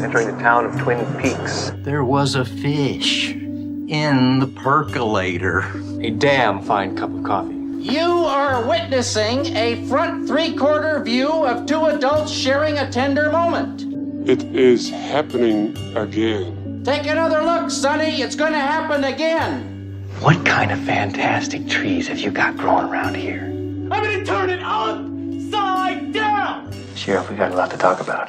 entering the town of Twin Peaks. There was a fish in the percolator. A damn fine cup of coffee. You are witnessing a front three-quarter view of two adults sharing a tender moment. It is happening again. Take another look, Sonny. It's going to happen again. What kind of fantastic trees have you got growing around here? I'm gonna turn it upside down! Sheriff, we got a lot to talk about.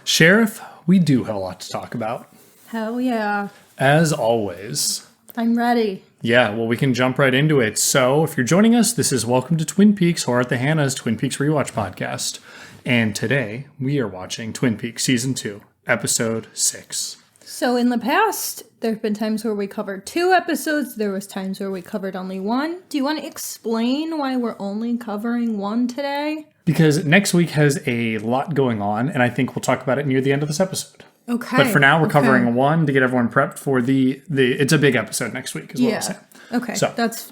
Sheriff, we do have a lot to talk about. Hell yeah. As always. I'm ready. Yeah, well, we can jump right into it. So, if you're joining us, this is Welcome to Twin Peaks, or at the Hanna's Twin Peaks Rewatch Podcast. And today, we are watching Twin Peaks Season 2, Episode 6. So, in the past, there have been times where we covered 2 episodes. There was times where we covered only 1. Do you want to explain why we're only covering 1 today? Because next week has a lot going on, and I think we'll talk about it near the end of this episode. Okay. But for now, we're covering 1 to get everyone prepped for the it's a big episode next week, is what I'm saying. Okay, so that's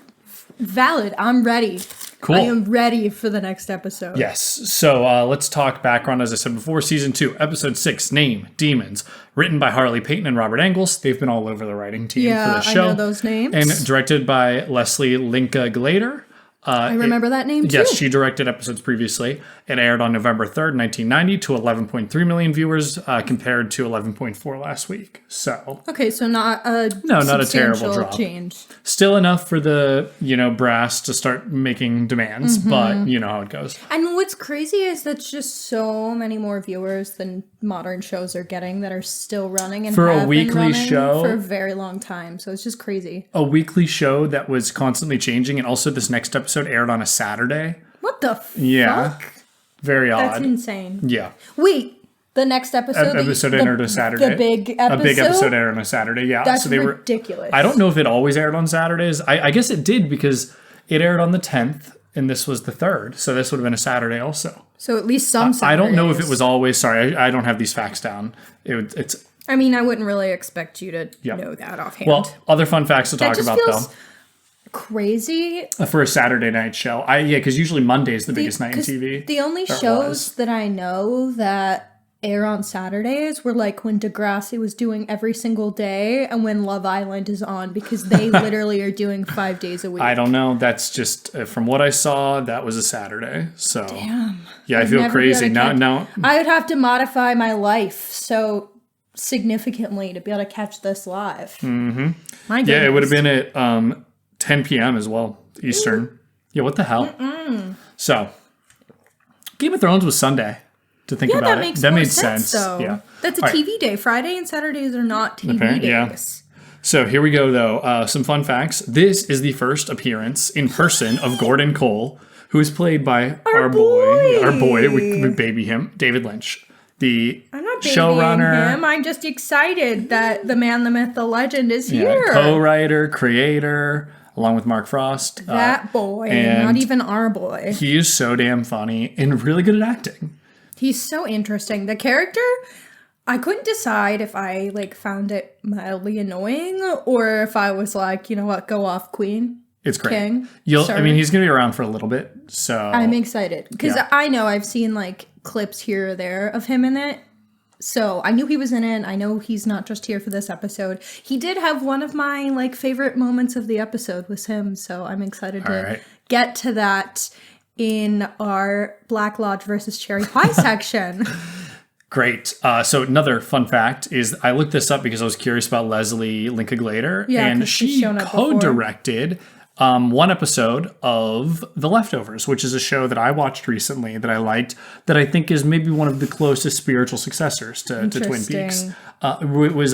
valid. I'm ready. Cool. I am ready for the next episode. Yes. So let's talk background. As I said before, Season 2, Episode 6, Name, Demons. Written by Harley, Peyton, and Robert Engels. They've been all over the writing team for the show. I know those names. And directed by Lesli Linka Glatter. I remember that name, too. Yes, she directed episodes previously. It aired on November 3rd, 1990 to 11.3 million viewers compared to 11.4 last week. So okay, so not a not a terrible drop. Change. Still enough for the, brass to start making demands, but you know how it goes. And what's crazy is that's just so many more viewers than modern shows are getting that are still running and for have a weekly been running show for a very long time. So it's just crazy. A weekly show that was constantly changing, and also this next episode aired on a Saturday. What the fuck? Yeah. Very odd. That's insane. Yeah. Wait, the next episode? Aired on a Saturday. The big episode? A big episode aired on a Saturday, yeah. That's so they ridiculous. I don't know if it always aired on Saturdays. I guess it did because it aired on the 10th, and this was the 3rd. So this would have been a Saturday also. So at least some Saturdays. I don't know if it was always. Sorry, I don't have these facts down. It's. I mean, I wouldn't really expect you to know that offhand. Well, other fun facts to talk about, though. Crazy for a Saturday night show. Because usually Monday is the biggest night in TV. The only shows that I know that air on Saturdays were like when Degrassi was doing every single day and when Love Island is on, because they literally are doing 5 days a week. I don't know. That's just from what I saw. That was a Saturday. So damn. Yeah, I feel crazy now. I would have to modify my life so significantly to be able to catch this live. Mm-hmm. My goodness. Yeah, it would have been at 10 p.m. as well, Eastern. Ooh. Yeah, what the hell? So, Game of Thrones was Sunday, to think about it. That made sense. Though. Yeah. That's a TV day. Friday and Saturdays are not TV days. Yeah. So here we go, though. Some fun facts. This is the first appearance in person of Gordon Cole, who is played by our boy, we baby him, David Lynch. I'm not showrunner. Him. I'm just excited that the man, the myth, the legend is here. Co-writer, creator, along with Mark Frost. That boy, not even our boy. He is so damn funny and really good at acting. He's so interesting. The character, I couldn't decide if I found it mildly annoying or if I was like, you know what, go off, Queen. It's great. King. He's going to be around for a little bit, so I'm excited because I know I've seen clips here or there of him in it, so I knew he was in it. I know he's not just here for this episode. He did have one of my favorite moments of the episode was him, so I'm excited to get to that in our Black Lodge versus Cherry Pie section. Great. So another fun fact is I looked this up because I was curious about Lesli Linka Glatter, and she co-directed one episode of The Leftovers, which is a show that I watched recently that I liked, that I think is maybe one of the closest spiritual successors to Twin Peaks. It was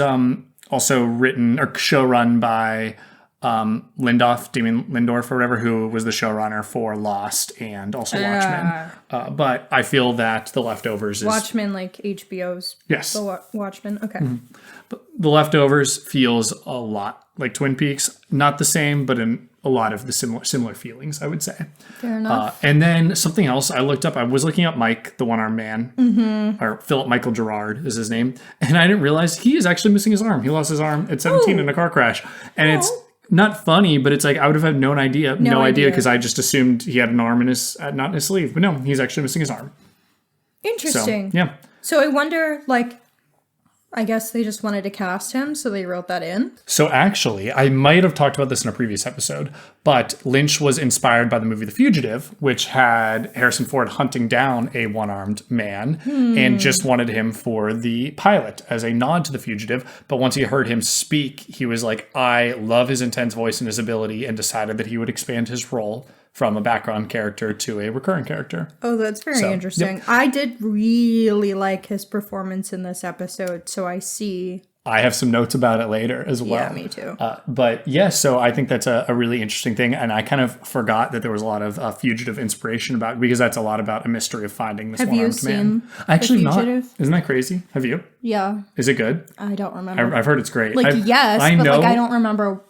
also written or showrun by Damien Lindorf or whatever, who was the showrunner for Lost and also Watchmen. But I feel that The Leftovers is... Watchmen, like HBO's... Yes. The Watchmen, okay. Mm-hmm. But The Leftovers feels a lot like Twin Peaks. Not the same, but in a lot of the similar feelings, I would say. Fair enough. And then something else I looked up. I was looking up Mike, the one-armed man, or Philip Michael Gerard is his name. And I didn't realize he is actually missing his arm. He lost his arm at 17 in a car crash. And it's not funny, but it's like I would have had no idea because I just assumed he had an arm not in his sleeve. But no, he's actually missing his arm. Interesting. So, yeah. So I wonder, I guess they just wanted to cast him, so they wrote that in. So actually, I might have talked about this in a previous episode, but Lynch was inspired by the movie The Fugitive, which had Harrison Ford hunting down a one-armed man and just wanted him for the pilot as a nod to The Fugitive. But once he heard him speak, he was like, I love his intense voice and his ability, and decided that he would expand his role from a background character to a recurring character. Oh, that's very interesting. Yep. I did really like his performance in this episode, so I see. I have some notes about it later as well. Yeah, me too. But yeah, so I think that's a really interesting thing. And I kind of forgot that there was a lot of Fugitive inspiration about, because that's a lot about a mystery of finding this one-armed man. Actually not. Isn't that crazy? Have you? Yeah. Is it good? I don't remember. I've heard it's great. Yes, I know, I don't remember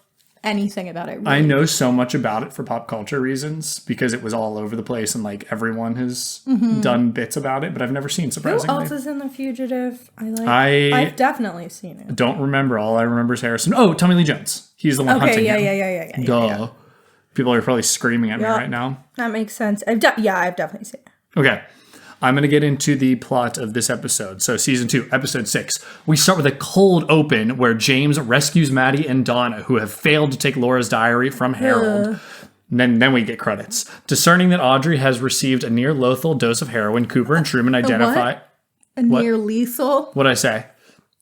anything about it. Really. I know so much about it for pop culture reasons because it was all over the place and like everyone has done bits about it, but I've never seen, surprisingly. Who else is in The Fugitive? I've definitely seen it. Don't remember. All I remember is Harrison. Oh, Tommy Lee Jones. He's the one hunting him. Yeah. Duh. Yeah. People are probably screaming at me right now. That makes sense. I've definitely seen it. Okay. I'm going to get into the plot of this episode. So season 2, episode 6. We start with a cold open where James rescues Maddie and Donna, who have failed to take Laura's diary from Harold. Then we get credits. Discerning that Audrey has received a near lethal dose of heroin, Cooper and Truman identify... Near lethal? What'd I say?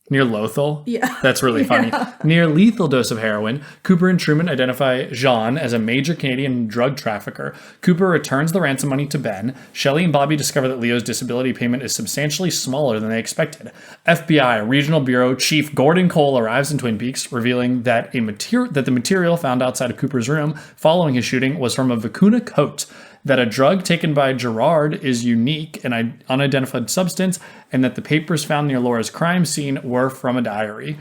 Near lethal? Yeah. That's really funny. Near lethal dose of heroin, Cooper and Truman identify Jean as a major Canadian drug trafficker. Cooper returns the ransom money to Ben. Shelley and Bobby discover that Leo's disability payment is substantially smaller than they expected. FBI Regional Bureau Chief Gordon Cole arrives in Twin Peaks, revealing that the material found outside of Cooper's room following his shooting was from a Vicuna coat, that a drug taken by Gerard is unique, an unidentified substance, and that the papers found near Laura's crime scene were from a diary.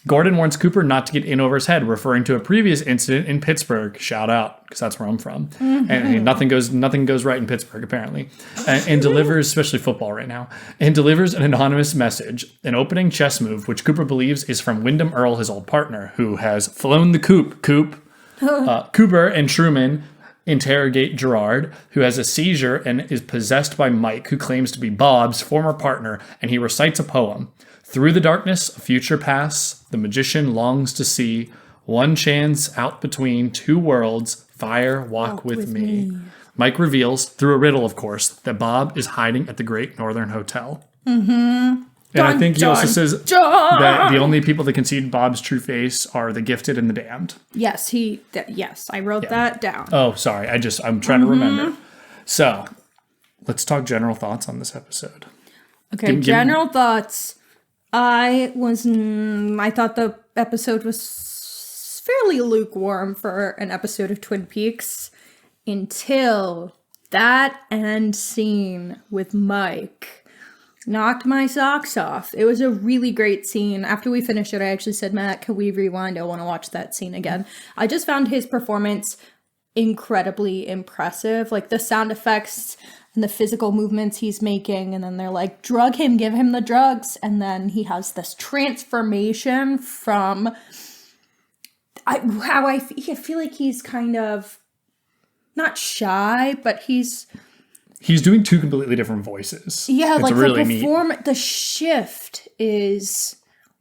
Gordon warns Cooper not to get in over his head, referring to a previous incident in Pittsburgh. Shout out, because that's where I'm from. And nothing goes right in Pittsburgh, apparently. And delivers, especially football right now, and delivers an anonymous message, an opening chess move, which Cooper believes is from Wyndham Earle, his old partner, who has flown the coop. Cooper and Truman interrogate Gerard, who has a seizure and is possessed by Mike, who claims to be Bob's former partner, and he recites a poem. Through the darkness, a future pass, the magician longs to see one chance out between two worlds, fire, walk with me. Mike reveals, through a riddle of course, that Bob is hiding at the Great Northern Hotel. And I think he also says that the only people that can see Bob's true face are the gifted and the damned. Yes, I wrote that down. Oh, sorry. I'm trying to remember. So, let's talk general thoughts on this episode. Okay, general thoughts. I thought the episode was fairly lukewarm for an episode of Twin Peaks until that end scene with Mike knocked my socks off. It was a really great scene. After we finished it, I actually said, Matt, can we rewind? I want to watch that scene again. I just found his performance incredibly impressive. Like the sound effects and the physical movements he's making. And then they're like, drug him, give him the drugs. And then he has this transformation from I feel like he's kind of not shy, but he's doing two completely different voices. Yeah, it's like really the shift is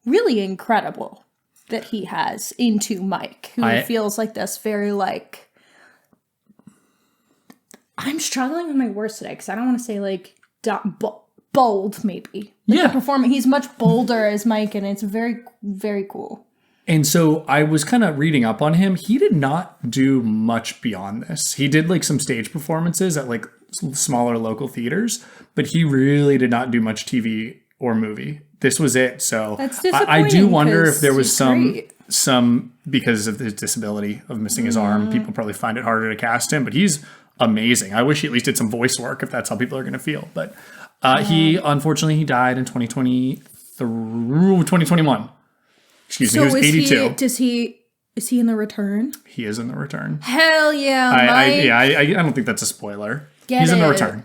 really incredible that he has into Mike, who feels like this very like, I'm struggling with my words today because I don't want to say like bold maybe. Like he's much bolder as Mike, and it's very, very cool. And so I was kind of reading up on him. He did not do much beyond this. He did like some stage performances at like smaller local theaters, but he really did not do much TV or movie. This was it. So I do wonder if there was some because of his disability of missing his arm, people probably find it harder to cast him, but he's amazing. I wish he at least did some voice work if that's how people are going to feel. But he died in 2021. Excuse me, he was 82. Is he in The Return? He is in The Return. Hell yeah, Mike. I don't think that's a spoiler. He's in The Return.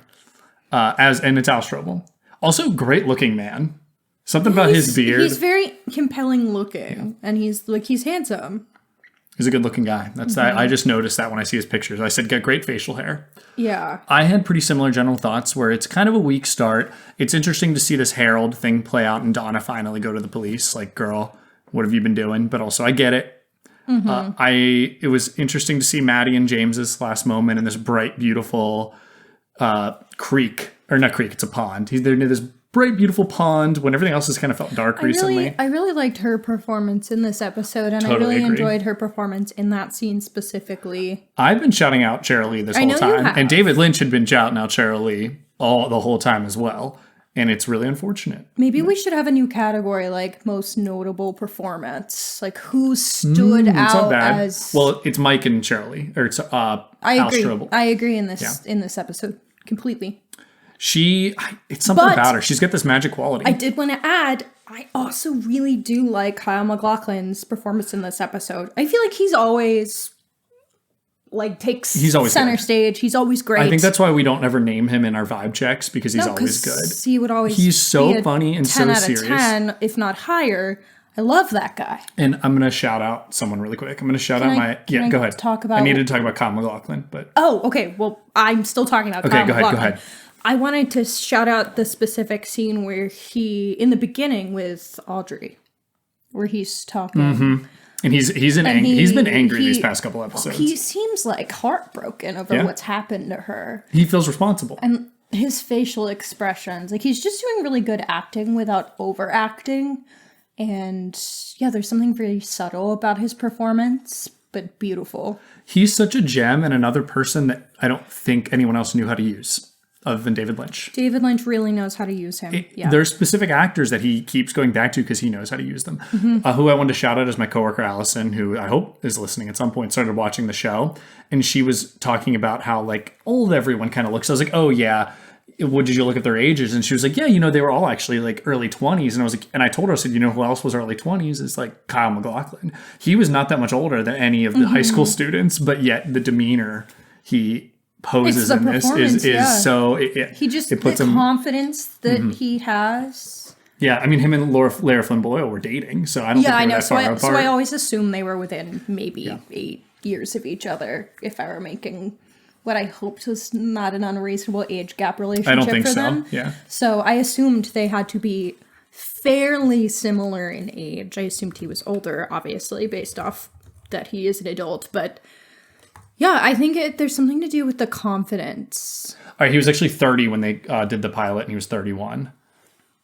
And it's Al Strobel. Also, great looking man. Something about his beard. He's very compelling looking, and he's handsome. He's a good-looking guy. That's I just noticed that when I see his pictures. I said, got great facial hair. Yeah. I had pretty similar general thoughts where it's kind of a weak start. It's interesting to see this Harold thing play out and Donna finally go to the police. Like, girl, what have you been doing? But also, I get it. It was interesting to see Maddie and James's last moment in this bright, beautiful creek. Or not creek, it's a pond. They're near this bright, beautiful pond when everything else has kind of felt dark recently. I really liked her performance in this episode, and Totally I really agree. enjoyed her performance in that scene specifically. I've been shouting out Cheryl Lee this whole time. And David Lynch had been shouting out Cheryl Lee the whole time as well. And it's really unfortunate. Maybe we should have a new category, like most notable performance. Like who stood out as... Well, it's Mike and Cheryl Lee. Or it's I Al agree. Strobel. I agree in this episode completely. It's something about her. She's got this magic quality. I did want to add, I also really do like Kyle MacLachlan's performance in this episode. I feel like he's always center stage. He's always great. I think that's why we don't ever name him in our vibe checks, because he's always good. He would always He's so funny and so 10 serious. out of 10, if not higher. I love that guy. And I'm going to shout out someone really quick. I'm going to shout out go ahead. I needed to talk about Kyle MacLachlan, but... Oh, okay. Well, I'm still talking about Kyle MacLachlan. Go ahead. I wanted to shout out the specific scene where in the beginning with Audrey, where he's talking. Mm-hmm. And he's been angry these past couple episodes. He seems like heartbroken over what's happened to her. He feels responsible. And his facial expressions, like he's just doing really good acting without overacting. And yeah, there's something very subtle about his performance, but beautiful. He's such a gem and another person that I don't think anyone else knew how to use, other than David Lynch. David Lynch really knows how to use him. There's specific actors that he keeps going back to because he knows how to use them. Mm-hmm. Who I wanted to shout out is my coworker Allison, who I hope is listening at some point, started watching the show. And she was talking about how like old everyone kind of looks. I was like, oh yeah. What did you look at their ages? And she was like, yeah, they were all actually like early 20s. And I was like, and I told her, I said, who else was early 20s? It's like Kyle MacLachlan. He was not that much older than any of the high school students, but yet the demeanor he poses in this is so it puts him, confidence that he has. Yeah, I mean him and Lara Flynn Boyle were dating, so I don't think they were that far apart. So I always assumed they were within maybe 8 years of each other if I were making what I hoped was not an unreasonable age gap relationship. I don't think for so. them. Yeah. So I assumed they had to be fairly similar in age. I assumed he was older, obviously, based off that he is an adult. But yeah, I think there's something to do with the confidence. All right, he was actually 30 when they did the pilot, and he was 31.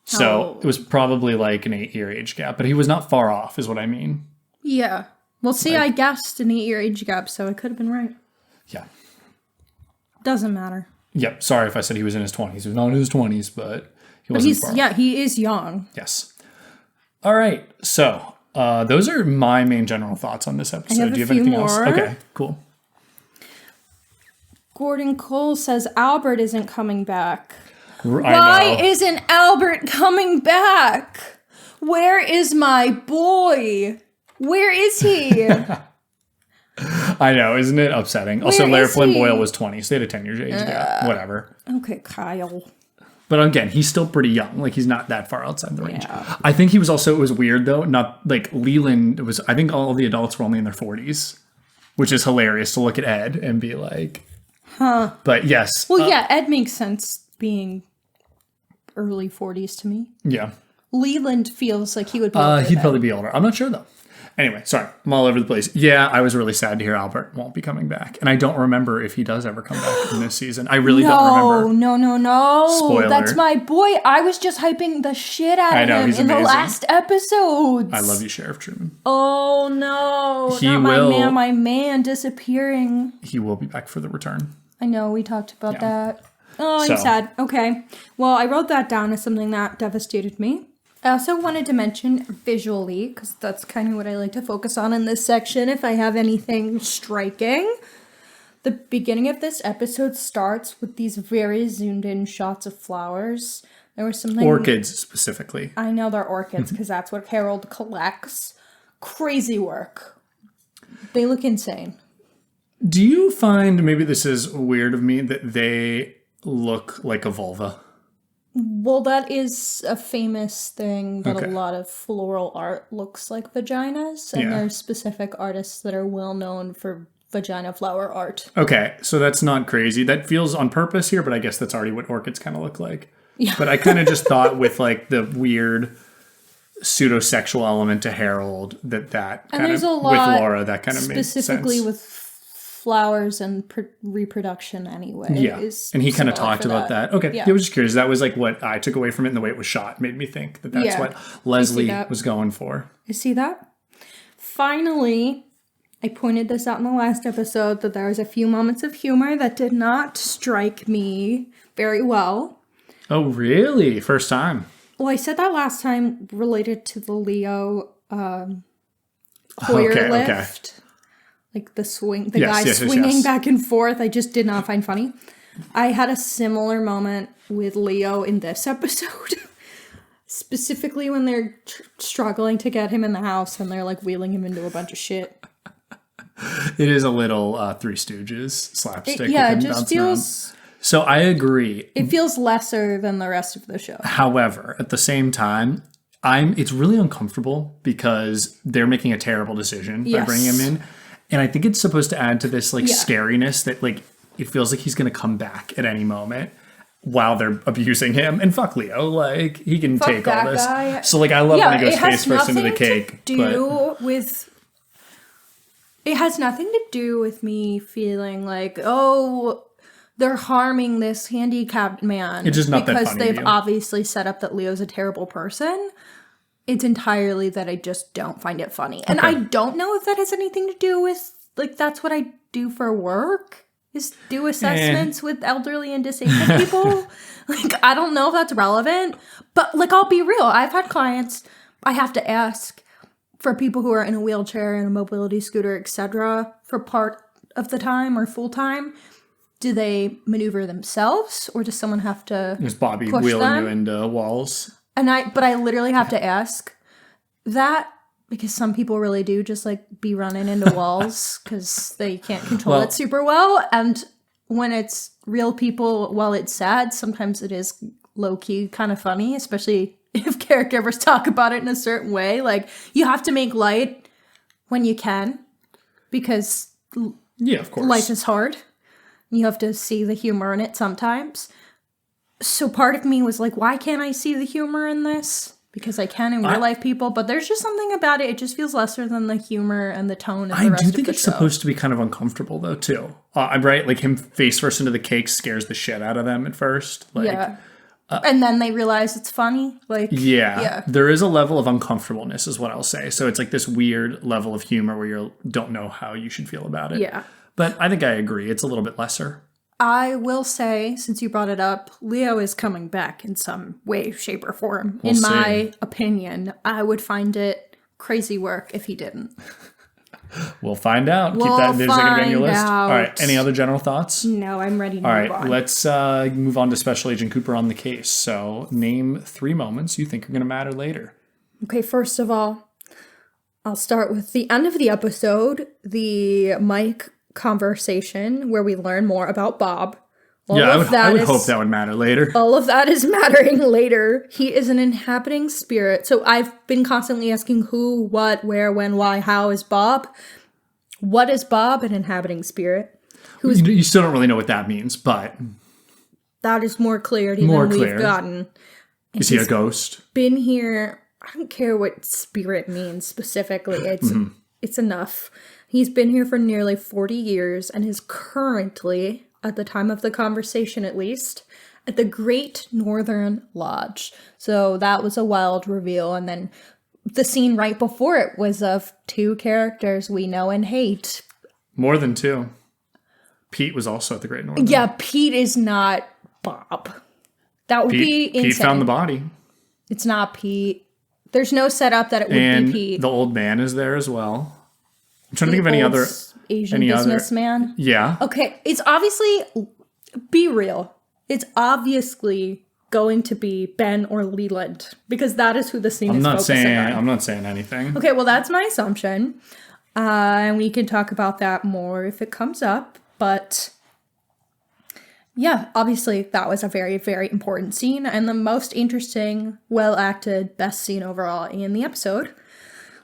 So it was probably like an 8-year age gap, but he was not far off, is what I mean. Yeah. Well, see, I guessed an 8-year age gap, so I could have been right. Yeah. Doesn't matter. Yep. Sorry if I said he was in his 20s. He was not in his 20s, but he wasn't far off. Yeah, he is young. Yes. All right. So those are my main general thoughts on this episode. Do you have anything else? Okay, cool. Gordon Cole says Albert isn't coming back. Why isn't Albert coming back? Where is my boy? Where is he? I know, isn't it upsetting? Also, Lara Flynn Boyle was 20, so they had a 10-year age gap. Whatever. Okay, Kyle. But again, he's still pretty young. Like, he's not that far outside the range. I think he was also, it was weird though, not like Leland was, I think all the adults were only in their 40s, which is hilarious to look at Ed and be like, huh. But yes. Well, yeah, Ed makes sense being early 40s to me. Yeah. Leland feels like he would be older. He'd probably be older. I'm not sure though. Anyway, sorry, I'm all over the place. Yeah, I was really sad to hear Albert won't be coming back. And I don't remember if he does ever come back in this season. I really don't remember. No. Spoiler. That's my boy. I was just hyping the shit out of him in the last episodes. I love you, Sheriff Truman. Oh, no. My man disappearing. He will be back for the return. I know, we talked about that. Oh, I'm sad. Okay. Well, I wrote that down as something that devastated me. I also wanted to mention visually, because that's kind of what I like to focus on in this section if I have anything striking. The beginning of this episode starts with these very zoomed in shots of flowers. There was something... Orchids, specifically. I know they're orchids, because that's what Harold collects. Crazy work. They look insane. Do you find, maybe this is weird of me, that they look like a vulva? Well, that is a famous thing that Okay. a lot of floral art looks like vaginas, and there's specific artists that are well known for vagina flower art. Okay, so that's not crazy. That feels on purpose here, but I guess that's already what orchids kind of look like. Yeah. But I kind of just thought with like the weird pseudo-sexual element to Harold that kind of, with Laura, that kind of made sense. Specifically with flowers and reproduction anyway. Yeah, and he kind of talked about that. Okay, yeah. I was just curious. That was like what I took away from it, and the way it was shot made me think that that's what Leslie was going for. You see that? Finally, I pointed this out in the last episode that there was a few moments of humor that did not strike me very well. Oh, really? First time? Well, I said that last time related to the Leo Hoyer lift. Okay. Like the guy swinging back and forth. I just did not find funny. I had a similar moment with Leo in this episode. Specifically when they're struggling to get him in the house and they're like wheeling him into a bunch of shit. It is a little Three Stooges slapstick. It just feels... around. So I agree. It feels lesser than the rest of the show. However, at the same time, it's really uncomfortable because they're making a terrible decision by bringing him in. And I think it's supposed to add to this like scariness that like it feels like he's going to come back at any moment while they're abusing him. And fuck Leo, like he can take all this. Guy. So like I love when he goes face first into the cake. It has nothing to do with me feeling like, oh, they're harming this handicapped man. It's just not that funny. Because they've obviously set up that Leo's a terrible person. It's entirely that I just don't find it funny. And I don't know if that has anything to do with, like, that's what I do for work, is do assessments with elderly and disabled people. Like, I don't know if that's relevant. But, like, I'll be real. I've had clients, I have to ask for people who are in a wheelchair and a mobility scooter, etc., for part of the time or full time. Do they maneuver themselves, or does someone have to Is Bobby wheeling you into walls? But I literally have to ask that because some people really do just like be running into walls because they can't control it super well. And when it's real people, while it's sad, sometimes it is low key kind of funny, especially if caregivers talk about it in a certain way. Like you have to make light when you can because of course, life is hard. You have to see the humor in it sometimes. So part of me was like, why can't I see the humor in this? Because I can in real life people, but there's just something about it. It just feels lesser than the humor and the tone of the rest of the show. I do think it's supposed to be kind of uncomfortable though, too. I'm right. Like him face first into the cake scares the shit out of them at first. Like, yeah. And then they realize it's funny. Like, yeah. There is a level of uncomfortableness is what I'll say. So it's like this weird level of humor where you don't know how you should feel about it. Yeah. But I think I agree. It's a little bit lesser. I will say, since you brought it up, Leo is coming back in some way, shape, or form. We'll see. My opinion, I would find it crazy work if he didn't. We'll find out. Keep that news on your list. All right. Any other general thoughts? No, I'm ready to move on. All right. Let's move on to Special Agent Cooper on the case. So name 3 moments you think are going to matter later. Okay, first of all, I'll start with the end of the episode, the Mike conversation where we learn more about Bob. I would hope that would matter later. All of that is mattering later. He is an inhabiting spirit. So I've been constantly asking who, what, where, when, why, how is Bob? What is Bob, an inhabiting spirit? You still don't really know what that means, but... That is more clarity than we've gotten. Is he a ghost? Been here... I don't care what spirit means specifically. It's enough. He's been here for nearly 40 years and is currently, at the time of the conversation at least, at the Great Northern Lodge. So that was a wild reveal. And then the scene right before it was of 2 characters we know and hate. More than 2. Pete was also at the Great Northern. Yeah, Pete is not Bob. That would be insane. Pete found the body. It's not Pete. There's no setup that it would be Pete. The old man is there as well. I'm trying to think of any other Asian businessman. Yeah. Okay, it's obviously, be real. It's obviously going to be Ben or Leland because that is who the scene is focusing on. I'm not saying anything. Okay, well that's my assumption, and we can talk about that more if it comes up. But Yeah, obviously that was a very, very important scene and the most interesting, well-acted, best scene overall in the episode.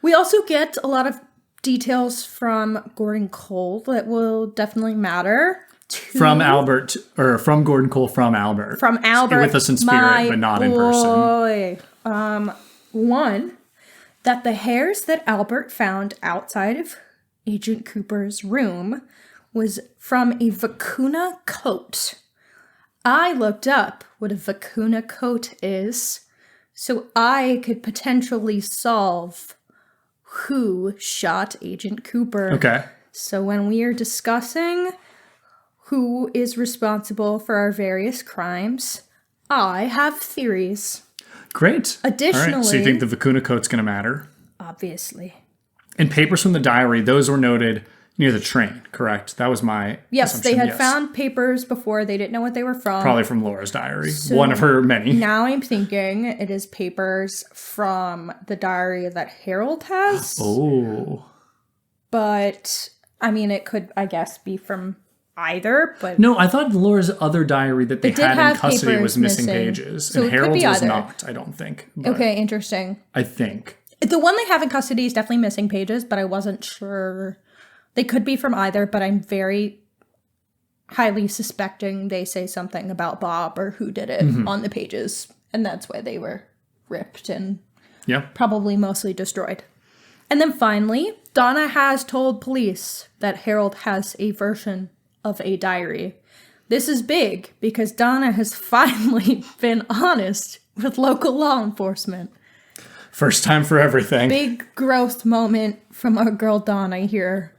We also get a lot of details from Gordon Cole that will definitely matter. From Gordon Cole from Albert. From Albert. With us in spirit, but not in person. One, that the hairs that Albert found outside of Agent Cooper's room was from a vicuna coat. I looked up what a vicuna coat is, so I could potentially solve who shot Agent Cooper. Okay. So when we are discussing who is responsible for our various crimes, I have theories. Great. Additionally... All right, so you think the vicuna coat's going to matter? Obviously. And papers from the diary, those were noted near the train, correct? That was my Yes, assumption. they had found papers before. They didn't know what they were from. Probably from Laura's diary. So one of her many. Now I'm thinking it is papers from the diary that Harold has. Oh. But, I mean, it could, I guess, be from either, but... No, I thought Laura's other diary that they had in custody was missing pages. So and Harold's was not, I don't think. Okay, interesting. I think. The one they have in custody is definitely missing pages, but I wasn't sure... They could be from either, but I'm very highly suspecting they say something about Bob or who did it on the pages. And that's why they were ripped and probably mostly destroyed. And then finally, Donna has told police that Harold has a version of a diary. This is big because Donna has finally been honest with local law enforcement. First time for everything. Big growth moment from our girl Donna here.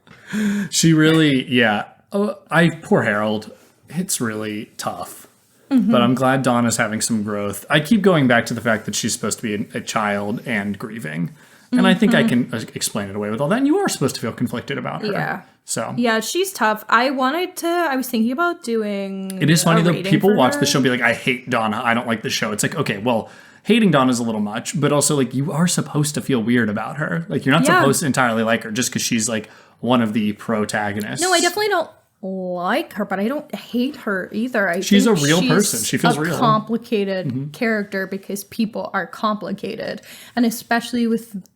She really, poor Harold. It's really tough. But I'm glad Donna's having some growth. I keep going back to the fact that she's supposed to be a child and grieving. And I think I can explain it away with all that. And you are supposed to feel conflicted about her. Yeah. So. Yeah, she's tough. I was thinking about doing... It is funny though, people watch the show and be like, I hate Donna. I don't like the show. It's like, okay, well... Hating Donna's a little much, but also, like, you are supposed to feel weird about her. Like, you're not supposed to entirely like her just because she's, like, one of the protagonists. No, I definitely don't like her, but I don't hate her either. She's a real person. She feels real. She's a complicated character because people are complicated. And especially with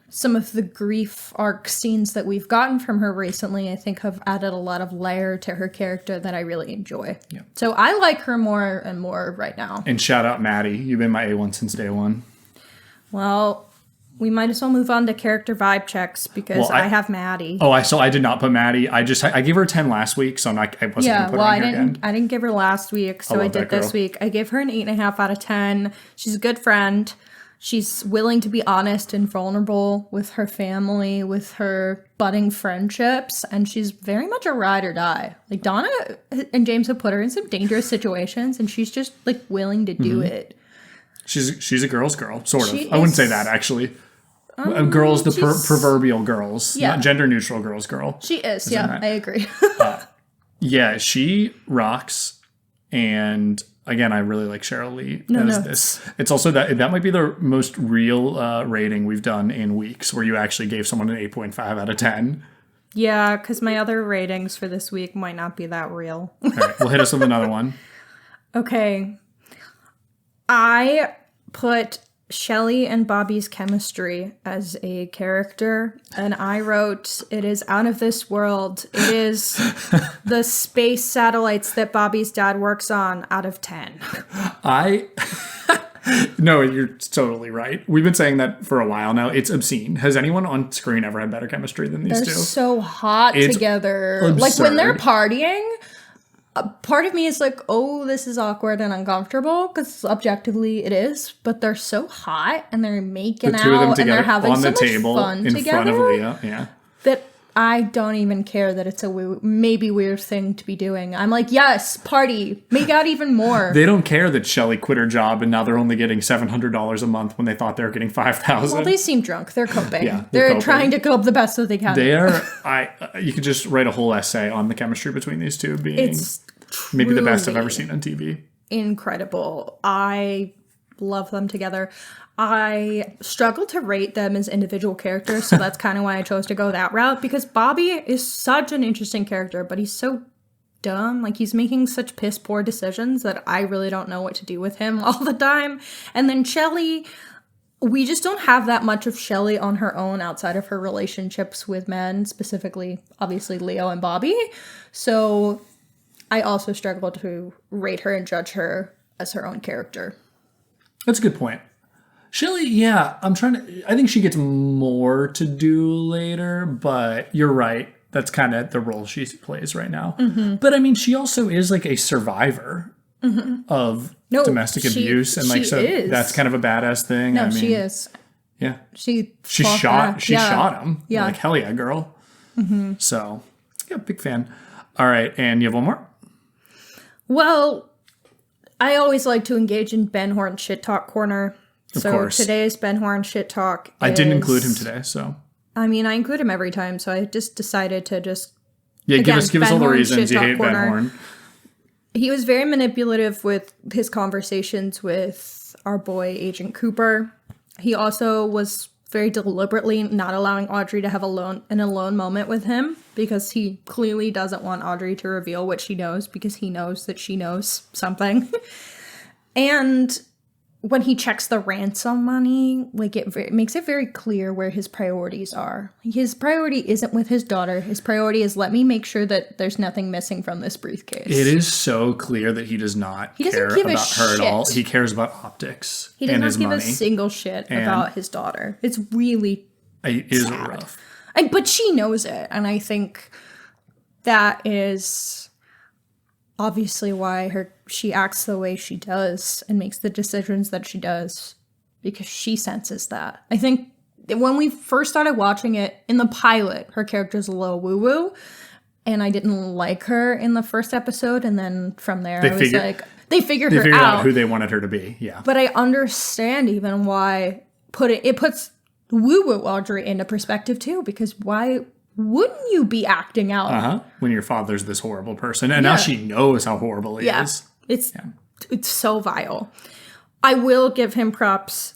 some of the grief arc scenes that we've gotten from her recently, I think have added a lot of layer to her character that I really enjoy. Yeah. So I like her more and more right now. And shout out Maddie. You've been my A1 since day one. Well, we might as well move on to character vibe checks because I have Maddie. Oh, I did not put Maddie. I gave her a 10 last week, so I wasn't going to put her on here again. I didn't give her last week, so I did this week. I gave her an 8.5 out of 10. She's a good friend. She's willing to be honest and vulnerable with her family, with her budding friendships, and she's very much a ride or die. Like, Donna and James have put her in some dangerous situations, and she's just, like, willing to do it. She's a girl's girl, sort of. I wouldn't say that, actually. Girls, proverbial girls, not gender-neutral girls girl. She is, I agree. Yeah, she rocks, and... Again, I really like Cheryl Lee as this. It's also that might be the most real rating we've done in weeks, where you actually gave someone an 8.5 out of 10. Yeah, because my other ratings for this week might not be that real. All right, well, hit us with another one. Okay. I put Shelley and Bobby's chemistry as a character, and I wrote, it is out of this world. It is the space satellites that Bobby's dad works on out of 10. No, you're totally right. We've been saying that for a while now. It's obscene. Has anyone on screen ever had better chemistry than these two? They're so hot together. Absurd. Like, when they're partying... part of me is like, oh, this is awkward and uncomfortable, because objectively it is, but they're so hot and they're making the two of them out and they're having on so the table much fun in together front of Leah. that I don't even care that it's a maybe weird thing to be doing. I'm like, yes, party, make out even more. They don't care that Shelley quit her job and now they're only getting $700 a month when they thought they were getting $5,000. Well, they seem drunk. They're coping. Yeah, they're coping. Trying to cope the best that they can. They are. You could just write a whole essay on the chemistry between these two being maybe the best I've ever seen on TV. Incredible. I love them together. I struggle to rate them as individual characters, so that's kind of why I chose to go that route, because Bobby is such an interesting character, but he's so dumb. Like, he's making such piss poor decisions that I really don't know what to do with him all the time. And then Shelley, we just don't have that much of Shelley on her own outside of her relationships with men, specifically, obviously, Leo and Bobby. So I also struggle to rate her and judge her as her own character. That's a good point. Shelley, yeah, I think she gets more to do later, but you're right. That's kind of the role she plays right now. Mm-hmm. But I mean, she also is like a survivor of domestic abuse. And like, so is. That's kind of a badass thing. No, I mean, she is. Yeah. She shot him. Yeah. Like, hell yeah, girl. Mm-hmm. So, yeah, big fan. All right. And you have one more? Well, I always like to engage in Ben Horn shit talk corner. Of course. Today's Ben Horn shit talk I didn't include him today, so. I mean, I include him every time, so I just decided to just... Yeah, give us all the reasons you hate Ben Horn. He was very manipulative with his conversations with our boy, Agent Cooper. He also was very deliberately not allowing Audrey to have an alone moment with him, because he clearly doesn't want Audrey to reveal what she knows, because he knows that she knows something. And when he checks the ransom money, like, it makes it very clear where his priorities are. His priority isn't with his daughter. His priority is, let me make sure that there's nothing missing from this briefcase. It is so clear that he does not care about her at all. He cares about optics and his money. He does not give a single shit about his daughter. It's really sad. Rough. But she knows it, and I think that is obviously why she acts the way she does and makes the decisions that she does, because she senses that. I think when we first started watching it in the pilot, her character's a little woo-woo, and I didn't like her in the first episode, and then from there they figured out who they wanted her to be. Yeah, but I understand even why it puts woo-woo Audrey into perspective too, because why wouldn't you be acting out when your father's this horrible person? And now she knows how horrible he is. It's so vile. I will give him props.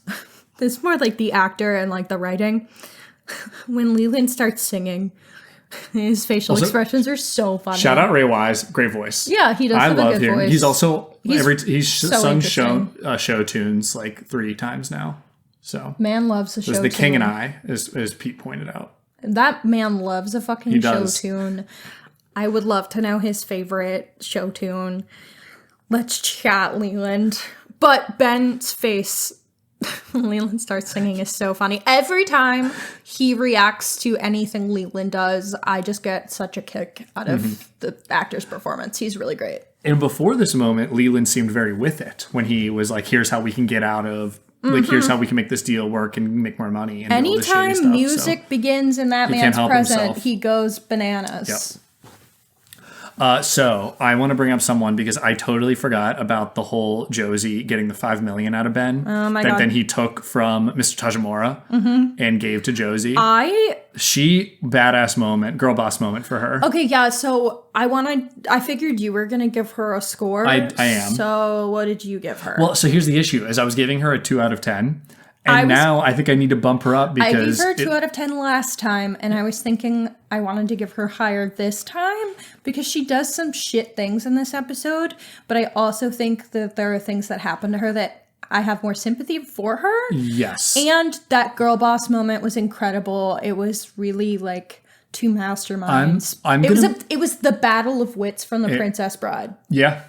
It's more like the actor and like the writing. When Leland starts singing, his facial expressions are so funny. Shout out Ray Wise, great voice. Yeah, he does have a good voice. He's also he's sung show tunes like 3 times now. So man loves a show tune. The King and I, as Pete pointed out. That man loves a fucking show tune. I would love to know his favorite show tune. Let's chat, Leland. But Ben's face when Leland starts singing is so funny. Every time he reacts to anything Leland does, I just get such a kick out of the actor's performance. He's really great. And before this moment, Leland seemed very with it when he was like, here's how we can get out of... Like, here's how we can make this deal work and make more money. And anytime music begins in that man's present, he goes bananas. Yep. So I want to bring up someone because I totally forgot about the whole Josie getting the $5 million out of Ben. Oh my God. Then he took from Mr. Tajimura and gave to Josie. Badass moment, girl boss moment for her. Okay, yeah. So I figured you were gonna give her a score. I am. So what did you give her? Well, so here's the issue: is I was giving her a 2 out of 10. And now I think I need to bump her up because... I gave her a 2 out of 10 last time, and I was thinking I wanted to give her higher this time because she does some shit things in this episode, but I also think that there are things that happen to her that I have more sympathy for her. Yes. And that girl boss moment was incredible. It was really like 2 masterminds. It was the battle of wits from The Princess Bride. Yeah.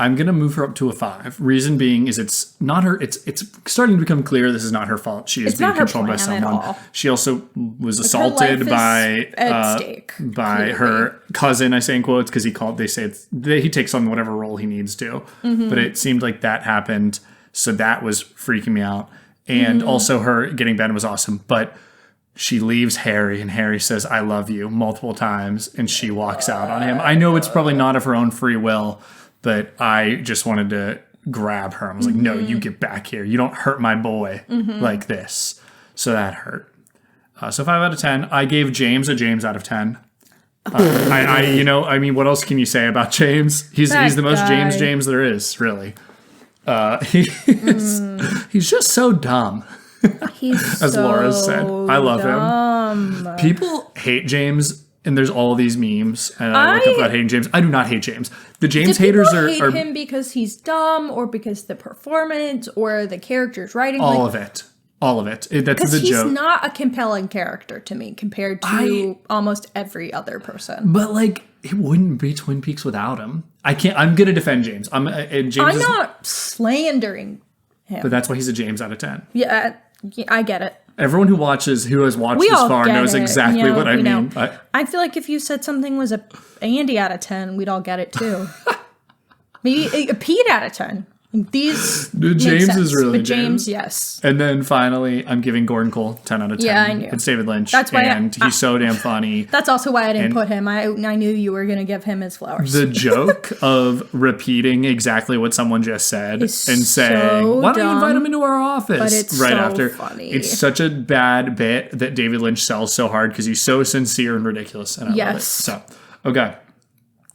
I'm going to move her up to a 5. Reason being is it's not her. It's starting to become clear this is not her fault. She is being controlled by someone. She also was assaulted by her cousin, I say in quotes, because he takes on whatever role he needs to. But it seemed like that happened. So that was freaking me out. And also her getting Ben was awesome. But she leaves Harry and Harry says, I love you multiple times. And she walks out on him. I know it's probably not of her own free will. But I just wanted to grab her. I was like, no, you get back here. You don't hurt my boy like this. So that hurt. So 5 out of 10. I gave James a James out of 10. What else can you say about James? He's the most James there is, really. He's just so dumb. As Laura said. I love him. People hate James And there's all these memes, and I look up about hating James. I do not hate James. The James haters hate are him because he's dumb, or because the performance, or the character's writing. All of it. That's the joke. Because he's not a compelling character to me compared to almost every other person. But like, it wouldn't be Twin Peaks without him. I'm gonna defend James. I'm not slandering him. But that's why he's a James out of 10. Yeah, I get it. Everyone who has watched this far knows exactly what I mean. I feel like if you said something was a Andy out of 10, we'd all get it too. Maybe a Pete out of 10. These James is really but James, yes. And then finally, I'm giving Gordon Cole 10 out of 10. Yeah, I knew. It's David Lynch. That's why he's so damn funny. That's also why I didn't put him. I knew you were going to give him his flowers. The joke of repeating exactly what someone just said and saying, why don't you invite him into our office? But it's right so after. Funny. It's such a bad bit that David Lynch sells so hard because he's so sincere and ridiculous. And I love it. So, okay.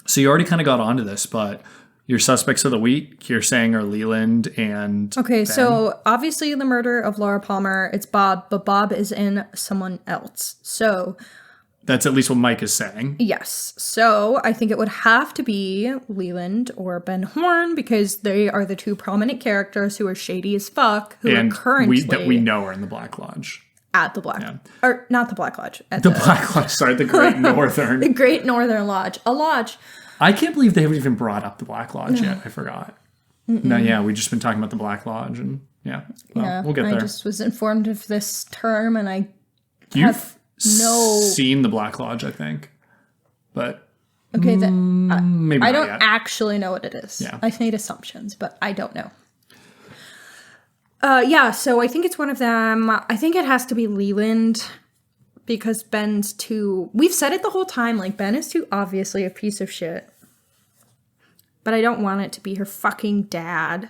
So you already kind of got onto this, but your suspects of the week, you're saying, are Leland and Ben. So obviously the murder of Laura Palmer, it's Bob, but Bob is in someone else. So that's at least what Mike is saying. Yes. So I think it would have to be Leland or Ben Horn because they are the two prominent characters who are shady as fuck, who are currently that we know are in the Black Lodge. At the Black or not the Black Lodge. At the Black Lodge, sorry, the Great Northern. The Great Northern Lodge. A lodge. I can't believe they haven't even brought up the Black Lodge yet. I forgot. No, yeah, we've just been talking about the Black Lodge, and we'll get there. I just was informed of this term, and You've seen the Black Lodge, I think, but okay, maybe I not don't yet. actually know what it is. Yeah. I've made assumptions, but I don't know. So I think it's one of them. I think it has to be Leland. Because Ben's too... We've said it the whole time. Like, Ben is too obviously a piece of shit. But I don't want it to be her fucking dad.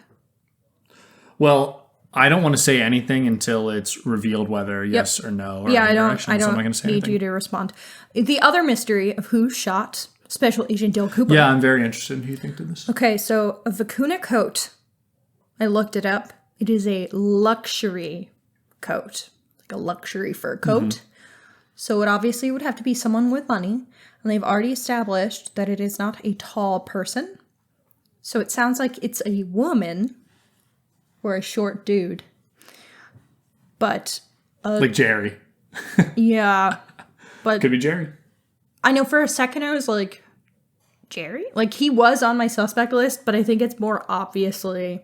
Well, I don't want to say anything until it's revealed whether yes or no. Or I don't so I'm not gonna say need anything. you to respond. The other mystery of who shot Special Agent Dale Cooper. Yeah, I'm very interested in who you think did this. Okay, so a Vicuna coat. I looked it up. It is a luxury coat. Like a luxury fur coat. Mm-hmm. So it obviously would have to be someone with money. And they've already established that it is not a tall person. So it sounds like it's a woman or a short dude. But... like Jerry. Yeah. But could be Jerry. I know for a second I was like, Jerry? Like he was on my suspect list, but I think it's more obviously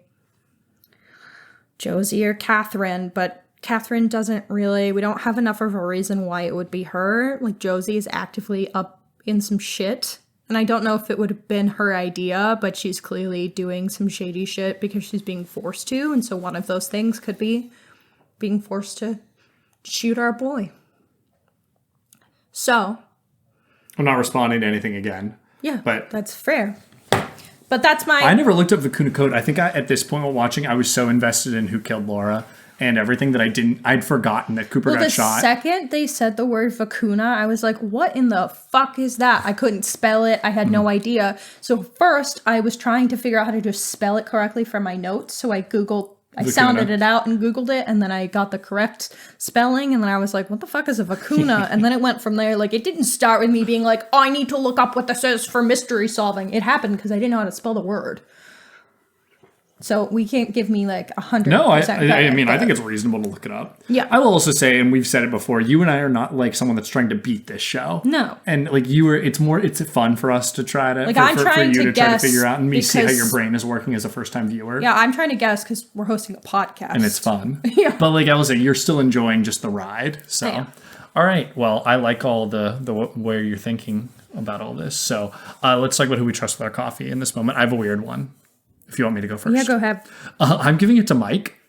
Josie or Catherine, but... Catherine doesn't really... We don't have enough of a reason why it would be her. Like, Josie is actively up in some shit. And I don't know if it would have been her idea, but she's clearly doing some shady shit because she's being forced to. And so one of those things could be being forced to shoot our boy. So... I'm not responding to anything again. Yeah, but that's fair. But that's my... I never looked up Vicuna Code. I think at this point while watching, I was so invested in who killed Laura... and everything that I'd forgotten that Cooper got shot. The second they said the word Vicuna, I was like, what in the fuck is that? I couldn't spell it. I had no idea. So first, I was trying to figure out how to just spell it correctly from my notes. So I sounded it out and Googled it, and then I got the correct spelling, and then I was like, what the fuck is a Vicuna? And then it went from there. Like, it didn't start with me being like, oh, I need to look up what this is for mystery solving. It happened because I didn't know how to spell the word. So we can't give me like 100%. No, I mean, I think it's reasonable to look it up. Yeah. I will also say, and we've said it before, you and I are not like someone that's trying to beat this show. No. And like it's fun for us to try to, like for you to try to figure out and me see how your brain is working as a first time viewer. Yeah, I'm trying to guess because we're hosting a podcast. And it's fun. Yeah. But like I was saying, you're still enjoying just the ride. So, all right. Well, I like all the where you're thinking about all this. So let's talk about who we trust with our coffee in this moment. I have a weird one. If you want me to go first. Yeah, go ahead. I'm giving it to Mike.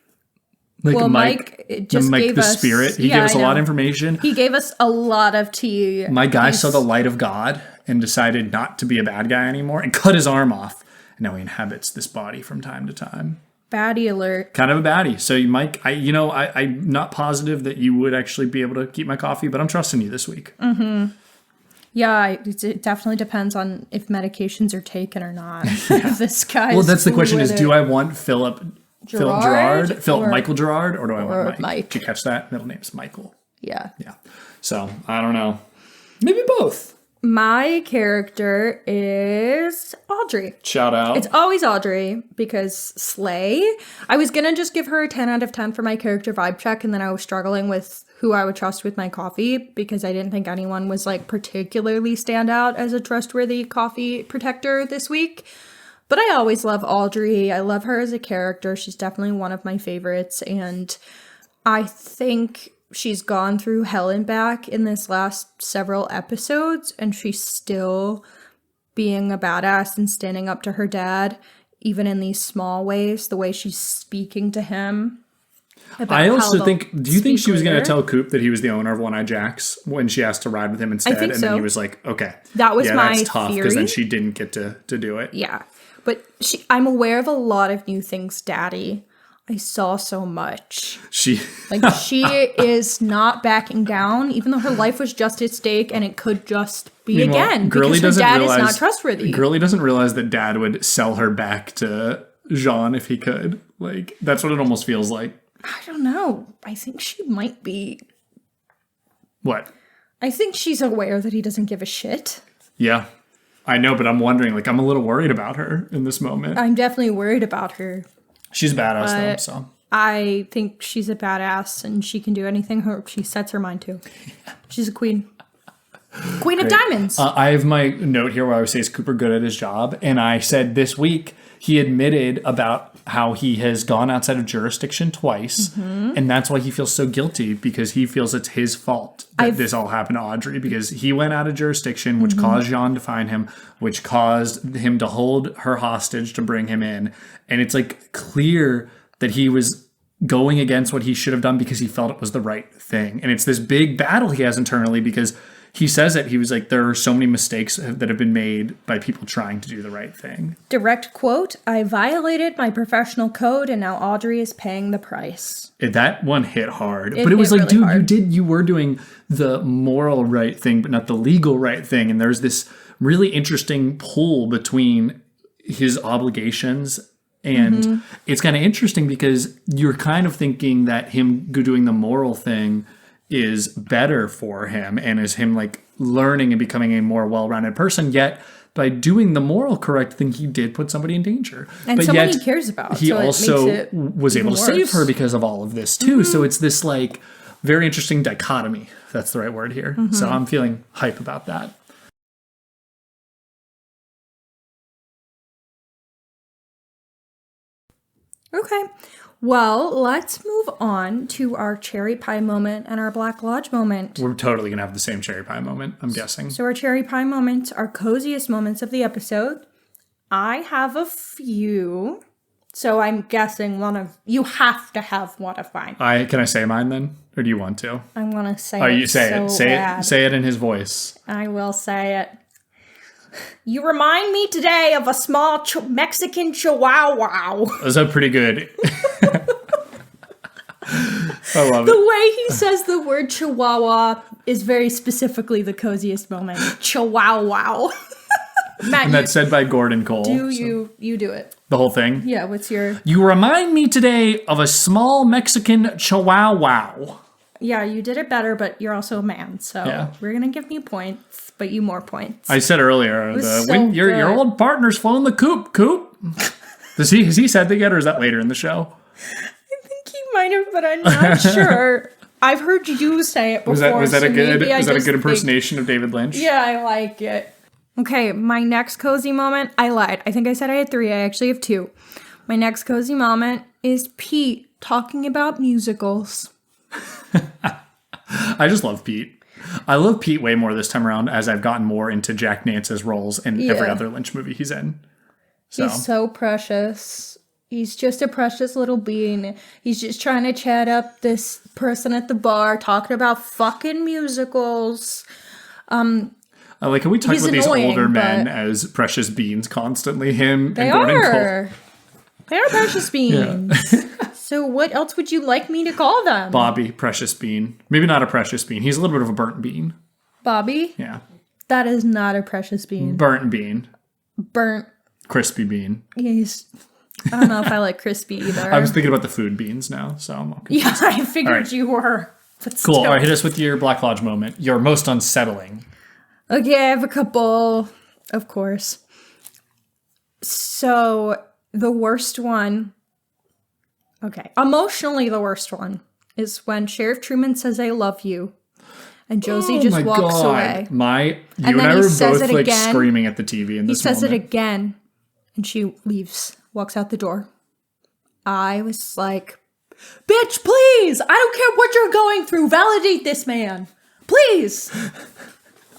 Like Mike just gave us... Spirit. He gave us a lot of information. He gave us a lot of tea. My guy saw the light of God and decided not to be a bad guy anymore and cut his arm off. And now he inhabits this body from time to time. Baddie alert. Kind of a baddie. So, Mike, I'm not positive that you would actually be able to keep my coffee, but I'm trusting you this week. Mm-hmm. Yeah, it definitely depends on if medications are taken or not. This guy. Well, that's the question: is do I want Michael Gerard, or do I want Mike? Did you catch that? Middle name's Michael. Yeah. Yeah. So I don't know. Maybe both. My character is Audrey. Shout out. It's always Audrey because slay. I was going to just give her a 10 out of 10 for my character vibe check, and then I was struggling with who I would trust with my coffee because I didn't think anyone was like particularly stand out as a trustworthy coffee protector this week. But I always love Audrey. I love her as a character. She's definitely one of my favorites, and I think she's gone through hell and back in this last several episodes, and she's still being a badass and standing up to her dad, even in these small ways, the way she's speaking to him. I also think, do you think she was going to tell Coop that he was the owner of One-Eye Jacks when she asked to ride with him instead? And then he was like, okay. That was my that's tough, theory. because then she didn't get to do it. Yeah. But I'm aware of a lot of new things, Daddy. I saw so much. She is not backing down, even though her life was just at stake and it could just be again. Girlie because her dad is not trustworthy. Girlie doesn't realize that Dad would sell her back to Jean if he could. Like, that's what it almost feels like. I don't know. I think she might be. What? I think she's aware that he doesn't give a shit. Yeah. I know, but I'm wondering, like, I'm a little worried about her in this moment. I'm definitely worried about her. She's a badass, though, so. I think she's a badass, and she can do anything she sets her mind to. She's a queen. Queen of diamonds. I have my note here where I would say, is Cooper good at his job? And I said this week, he admitted about how he has gone outside of jurisdiction twice, and that's why he feels so guilty, because he feels it's his fault that this all happened to Audrey, because he went out of jurisdiction, which caused Jean to find him, which caused him to hold her hostage to bring him in. And it's like clear that he was going against what he should have done because he felt it was the right thing. And it's this big battle he has internally, because he says it. He was like, there are so many mistakes that have been made by people trying to do the right thing. Direct quote, I violated my professional code and now Audrey is paying the price. That one hit hard. But it was like, really, dude, you were doing the moral right thing, but not the legal right thing. And there's this really interesting pull between his obligations. And it's kind of interesting because you're kind of thinking that him doing the moral thing is better for him and is him like learning and becoming a more well-rounded person. Yet by doing the moral correct thing, he did put somebody in danger. And but someone yet, he cares about. He also was able to save her because of all of this too. So it's this like very interesting dichotomy. If that's the right word here. So I'm feeling hype about that. Okay. Well, let's move on to our cherry pie moment and our Black Lodge moment. We're totally going to have the same cherry pie moment, I'm guessing. So our cherry pie moments are coziest moments of the episode. I have a few. So I'm guessing you have to have one of mine. Can I say mine then? Or do you want to? I want to say it. You say so it. Say bad. it. Say it in his voice. I will say it. You remind me today of a small Mexican chihuahua. Is that pretty good? I love it. The way he says the word chihuahua is very specifically the coziest moment. Chihuahua. Matt, and that's said by Gordon Cole. You do it. The whole thing? Yeah, what's your... You remind me today of a small Mexican chihuahua. Yeah, you did it better, but you're also a man, so we're going to give you points, but you more points. I said earlier, your old partner's flown the coop. Has he said that yet, or is that later in the show? I think he might have, but I'm not sure. I've heard you say it before. Was that a good impersonation of David Lynch? Yeah, I like it. Okay, my next cozy moment, I lied. I think I said I had 3. I actually have 2. My next cozy moment is Pete talking about musicals. I just love Pete. I love Pete way more this time around as I've gotten more into Jack Nance's roles in every other Lynch movie he's in. He's so precious. He's just a precious little being. He's just trying to chat up this person at the bar talking about fucking musicals. I like how we talk about these older men as precious beans constantly. Him and Gordon Cole. They are precious beans. So what else would you like me to call them? Bobby, precious bean. Maybe not a precious bean. He's a little bit of a burnt bean. Bobby? Yeah. That is not a precious bean. Burnt bean. Burnt. Crispy bean. I don't know if I like crispy either. I was thinking about the food beans now, so I'm okay. Yeah, I figured you were. Cool. All right, hit us with your Black Lodge moment. Your most unsettling. Okay, I have a couple, of course. So, the worst one, okay, emotionally the worst one is when Sheriff Truman says, I love you, and Josie just walks away. You and I were both like screaming at the TV in this moment. He says it again, and she leaves, walks out the door. I was like, bitch, please! I don't care what you're going through. Validate this man. Please!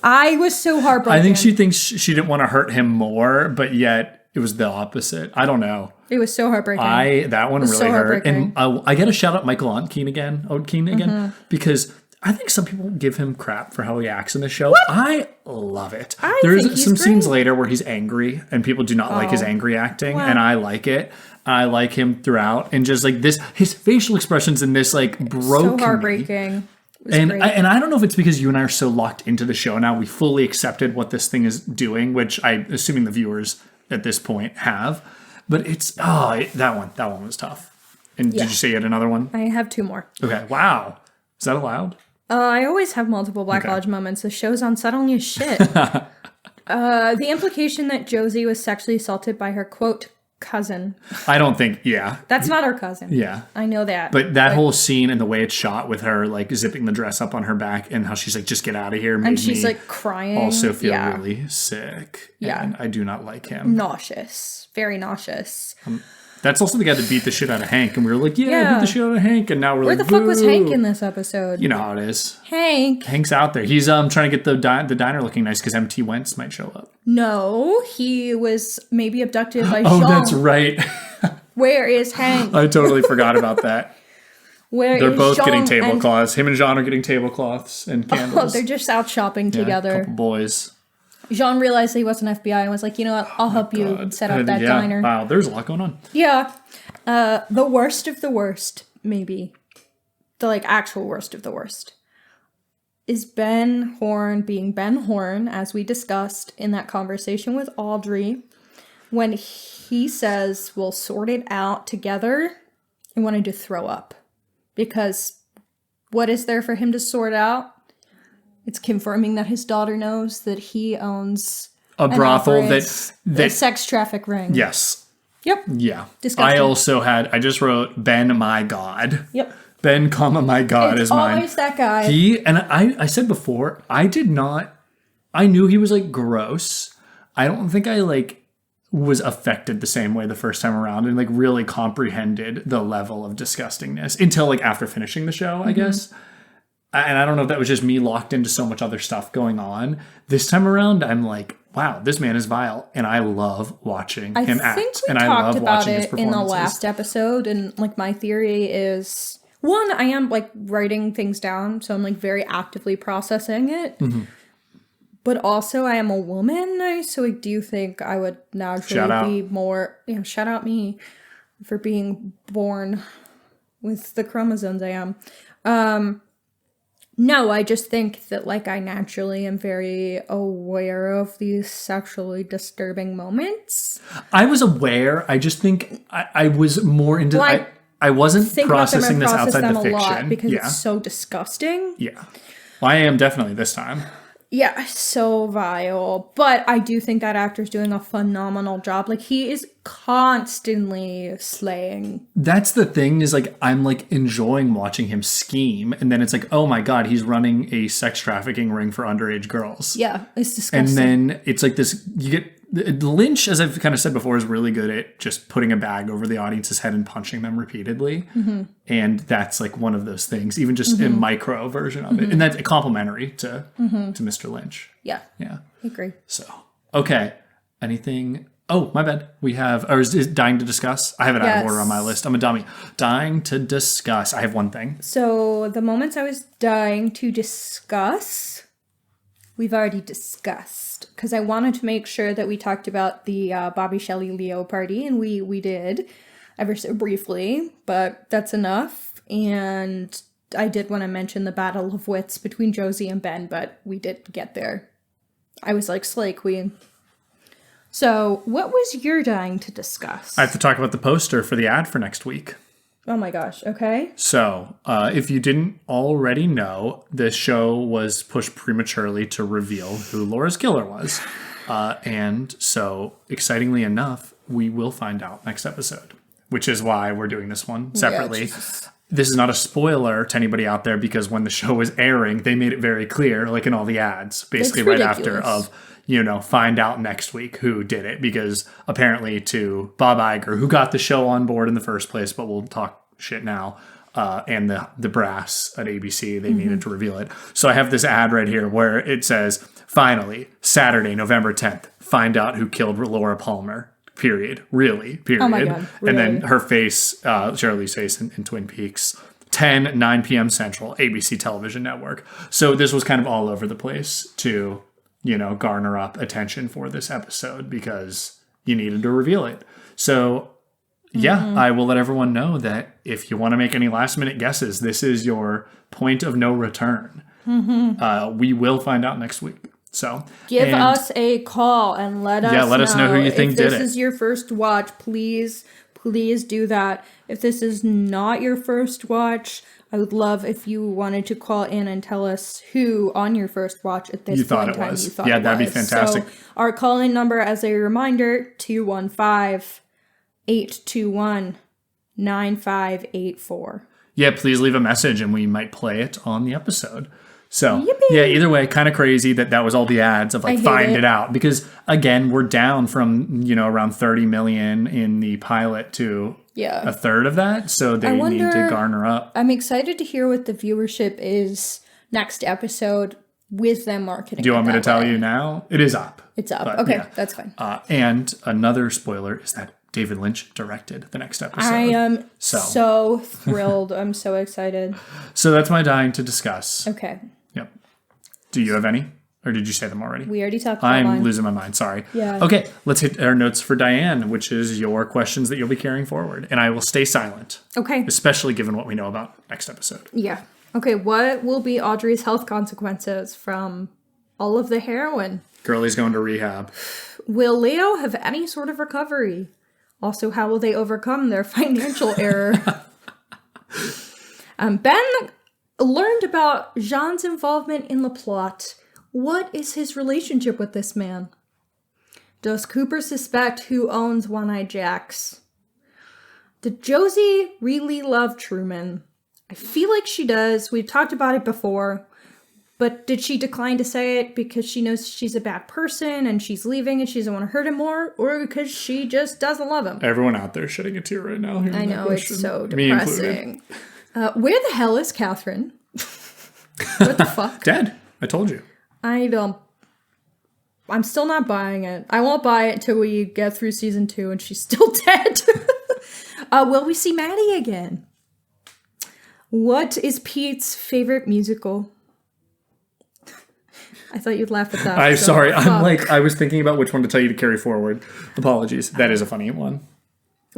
I was so heartbroken. I think she thinks she didn't want to hurt him more, but yet it was the opposite. I don't know. It was so heartbreaking. That one really hurt. And I got to shout out Michael Odenkirk again, because I think some people give him crap for how he acts in the show. What? I love it. There's some scenes later where he's angry, and people do not like his angry acting, and I like it. I like him throughout, and just like this, his facial expressions in this like broke so heartbreaking. Me. And I don't know if it's because you and I are so locked into the show now, we fully accepted what this thing is doing, which I'm assuming the viewers at this point have. But it's that one was tough. And did you say you had another one? I have two more. Okay, wow, is that allowed? I always have multiple Black Lodge moments. The show's unsettling as shit. The implication that Josie was sexually assaulted by her quote cousin. I don't think, that's not her cousin. Yeah, I know that. But that whole scene and the way it's shot with her like zipping the dress up on her back and how she's like, just get out of here, and she's like crying. Also feel really sick. Yeah, and I do not like him. Nauseous, very nauseous. That's also the guy that beat the shit out of Hank, and we were like, beat the shit out of Hank, and now we're where like, the fuck was Hank in this episode? You know how it is. Hank's out there. He's trying to get the diner looking nice because MT Wentz might show up. No, he was maybe abducted by Jean. Oh, that's right. Where is Hank? I totally forgot about that. They're both getting tablecloths. Him and Jean are getting tablecloths and candles. Oh, they're just out shopping together. Couple boys. Jean realized he wasn't FBI and was like, you know what, I'll help you set up that diner. Wow, there's a lot going on. Yeah. The worst of the worst, maybe. The actual worst of the worst. Is Ben Horn being Ben Horn, as we discussed in that conversation with Audrey, when he says, we'll sort it out together. I wanted to throw up. Because what is there for him to sort out? It's confirming that his daughter knows that he owns a brothel that sex traffic ring. Yes. Yep. Yeah. Disgusting. I just wrote Ben, my God. Yep. Ben, my God is mine. Always that guy. I said before, I knew he was gross. I don't think I was affected the same way the first time around and really comprehended the level of disgustingness until after finishing the show, I guess. And I don't know if that was just me locked into so much other stuff going on. This time around, I'm like, wow, this man is vile. And I love watching him act. I think we and talked I love about watching his it in the last episode. And my theory is, one, I am writing things down. So I'm very actively processing it. Mm-hmm. But also I am a woman. So I do think I would naturally be more, shout out me for being born with the chromosomes I am. No, I just think that I naturally am very aware of these sexually disturbing moments. I was aware. I just think I was more into... Well, I wasn't processing this outside the fiction. A lot because it's so disgusting. Yeah. Well, I am definitely this time. Yeah, so vile. But I do think that actor's doing a phenomenal job. He is constantly slaying. That's the thing is I'm enjoying watching him scheme. And then it's oh my God, he's running a sex trafficking ring for underage girls. Yeah, it's disgusting. And then it's this, you get, Lynch, as I've kind of said before, is really good at just putting a bag over the audience's head and punching them repeatedly. Mm-hmm. And that's one of those things, even just a micro version of it. And that's complimentary to Mr. Lynch. Yeah. Yeah. I agree. So, okay. Anything? Oh, my bad. We have, or is it dying to discuss? I have it out of order on my list. I'm a dummy. Dying to discuss. I have one thing. So the moments I was dying to discuss, we've already discussed. Because I wanted to make sure that we talked about the Bobby Shelley Leo party, and we did, ever so briefly, but that's enough. And I did want to mention the battle of wits between Josie and Ben, but we did get there. I was Slay Queen. So, what was your dying to discuss? I have to talk about the poster for the ad for next week. Oh my gosh. Okay. So, if you didn't already know, this show was pushed prematurely to reveal who Laura's killer was. And so, excitingly enough, we will find out next episode, which is why we're doing this one separately. This is not a spoiler to anybody out there because when the show was airing, they made it very clear, like in all the ads, basically right after of, find out next week who did it. Because apparently to Bob Iger, who got the show on board in the first place, but we'll talk shit now, and the brass at ABC, they needed to reveal it. So I have this ad right here where it says, finally, Saturday, November 10th, find out who killed Laura Palmer. Period. Really. Period. Oh my God. Really? And then her face, Shirley's face in Twin Peaks. 9 p.m. Central, ABC television network. So this was kind of all over the place to, garner up attention for this episode because you needed to reveal it. So, I will let everyone know that if you want to make any last minute guesses, this is your point of no return. We will find out next week. So give us a call and let us know who you think did it. If this is your first watch, please do that. If this is not your first watch, I would love if you wanted to call in and tell us who on your first watch at this point in time you thought it was. Yeah, that'd be fantastic. So our call-in number, as a reminder, 215-821-9584. Yeah, please leave a message and we might play it on the episode. So, either way, kind of crazy that was all the ads of find it out. Because, again, we're down from, around 30 million in the pilot to a third of that. So they need to garner up. I'm excited to hear what the viewership is next episode with them marketing. Do you want me to tell you now? It is up. It's up. Okay, that's fine. And another spoiler is that David Lynch directed the next episode. I am so thrilled. I'm so excited. So that's my dying to discuss. Okay. Yep. Do you have any? Or did you say them already? We already talked about I'm losing my mind. Sorry. Yeah. Okay, let's hit our notes for Diane, which is your questions that you'll be carrying forward. And I will stay silent. Okay. Especially given what we know about next episode. Yeah. Okay, what will be Audrey's health consequences from all of the heroin? Girlie's going to rehab. Will Leo have any sort of recovery? Also, how will they overcome their financial error? Ben learned about Jean's involvement in the plot. What is his relationship with this man? Does Cooper suspect who owns One-Eye Jacks? Did Josie really love Truman? I feel like she does. We've talked about it before. But did she decline to say it because she knows she's a bad person and she's leaving and she doesn't want to hurt him more? Or because she just doesn't love him? Everyone out there shedding a tear right now. I know, it's so depressing. Where the hell is Catherine? What the fuck? Dead. I told you. I'm still not buying it. I won't buy it till we get through season 2 and she's still dead. Will we see Maddie again? What is Pete's favorite musical? I thought you'd laugh at that. I'm sorry. I was thinking about which one to tell you to carry forward. Apologies. That is a funny one.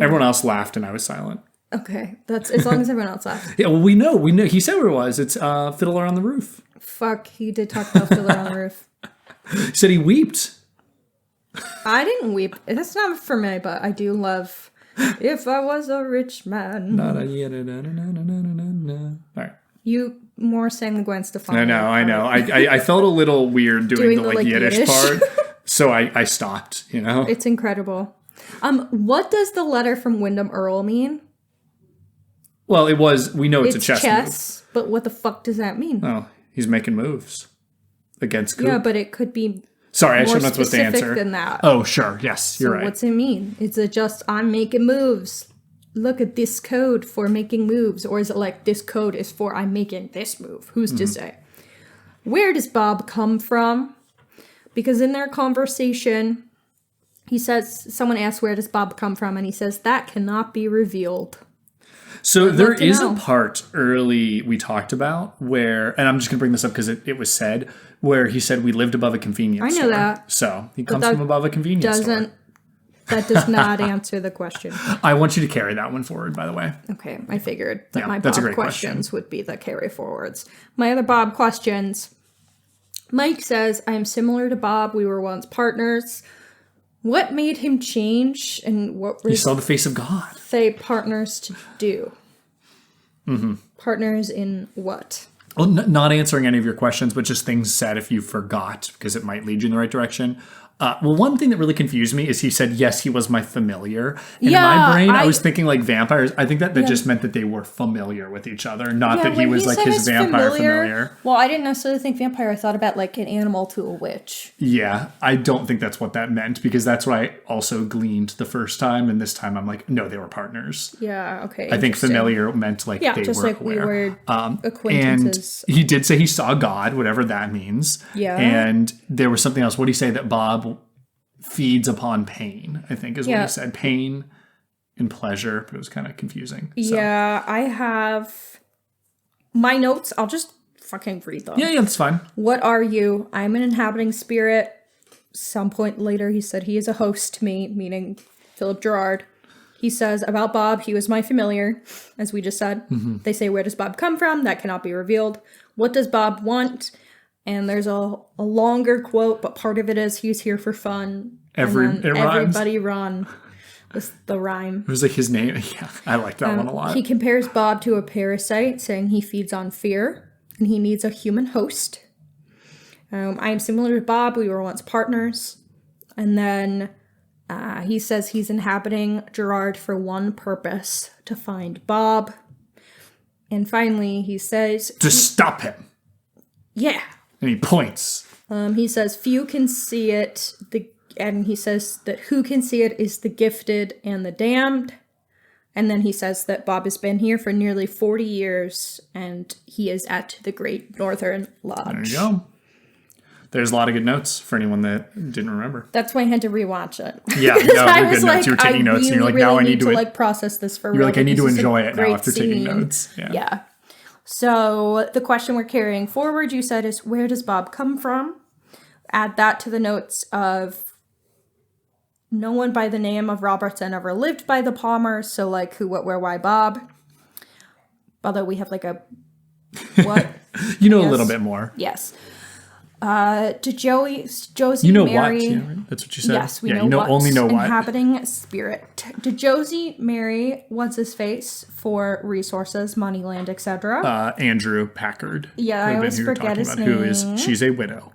Everyone else laughed and I was silent. Okay. That's as long as everyone else laughed. Yeah, well, we know. He said where it was. It's Fiddler on the Roof. Fuck, he did talk about Fiddler on the Roof. He said he weeped. I didn't weep. That's not for me, but I do love If I Was a Rich Man. All right. You more sang the Gwen Stefani. I know. I felt a little weird doing the Yiddish part, so I stopped, It's incredible. What does the letter from Wyndham Earl mean? Well, we know it's a chess move. But what the fuck does that mean? Oh, he's making moves against Coop. Yeah, but it could be Sorry, I shouldn't have supposed to answer. than that. Oh, sure. Yes, you're right. What's it mean? Is it just, I'm making moves? Look at this code for making moves. Or is it like, this code is for I'm making this move? Who's to say? Where does Bob come from? Because in their conversation, he says, someone asks, where does Bob come from? And he says, that cannot be revealed. So there is a part early we talked about where, and I'm just going to bring this up because it was said, where he said we lived above a convenience store. I know that. So he comes from above a convenience store. That does not answer the question. I want you to carry that one forward, by the way. Okay, I figured that my Bob questions would be the carry forwards. My other Bob questions. Mike says, I am similar to Bob. We were once partners. What made him change and what were he saw the face of God. they partners to do? Mm-hmm. Partners in what? Well, not answering any of your questions, but just things said if you forgot, because it might lead you in the right direction. Well, one thing that really confused me is he said, yes, he was my familiar. And in my brain, I was thinking like vampires. I think that just meant that they were familiar with each other, not that he was like his vampire familiar. Well, I didn't necessarily think vampire. I thought about like an animal to a witch. Yeah, I don't think that's what that meant, because that's what I also gleaned the first time. And this time I'm like, no, they were partners. Yeah, okay. I think familiar meant like they just were like aware. we were acquaintances. And he did say he saw God, whatever that means. Yeah. And there was something else. What did he say? That Bob feeds upon pain, I think is what he said. Pain and pleasure, but it was kind of confusing. So. Yeah, I have my notes. I'll just fucking read them. Yeah, that's fine. What are you? I'm an inhabiting spirit. Some point later, he said he is a host to me, meaning Philip Gerard. He says about Bob, he was my familiar, as we just said. Mm-hmm. They say, where does Bob come from? That cannot be revealed. What does Bob want? And there's a longer quote, but part of it is he's here for fun. Everybody run was the rhyme. It was like his name. Yeah, I like that one a lot. He compares Bob to a parasite, saying he feeds on fear and he needs a human host. I am similar to Bob. We were once partners. And then he says he's inhabiting Gerard for one purpose, to find Bob. And finally, he says... to stop him. Yeah. And he points. He says, few can see it. And he says that who can see it is the gifted and the damned. And then he says that Bob has been here for nearly 40 years, and he is at the Great Northern Lodge. There you go. There's a lot of good notes for anyone that didn't remember. That's why I had to rewatch it. Yeah, no, they're good notes. You were taking notes, and you're like, now I need to like process this for. You're like, I need to enjoy it now after taking notes. Yeah. So the question we're carrying forward, you said, is where does Bob come from? Add that to the notes of no one by the name of Robertson ever lived by the Palmers. So like who, what, where, why, Bob. Although we have like a what? You know a little bit more. Yes. Did Josie you know marry... what? Yeah, right? That's what you said. Yes, we know what. Only know what. Inhabiting spirit. Did Josie marry what's-his-face for resources, money, land, etc.? Andrew Packard. Yeah, I always forget his name. She's a widow.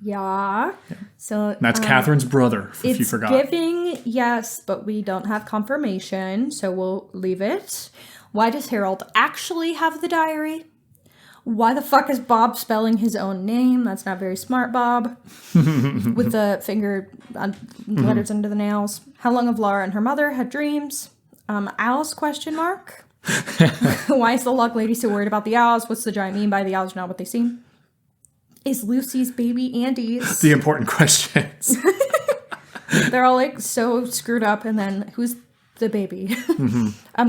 Yeah. So and that's Catherine's brother, if you forgot. It's giving, yes, but we don't have confirmation, so we'll leave it. Why does Harold actually have the diary? Why the fuck is Bob spelling his own name? That's not very smart, Bob. With the finger letters under the nails. How long have Laura and her mother had dreams? Owls, question mark? Why is the log lady so worried about the owls? What's the giant mean by the owls not what they seem? Is Lucy's baby Andy's? The important questions. They're all like so screwed up, and then who's the baby?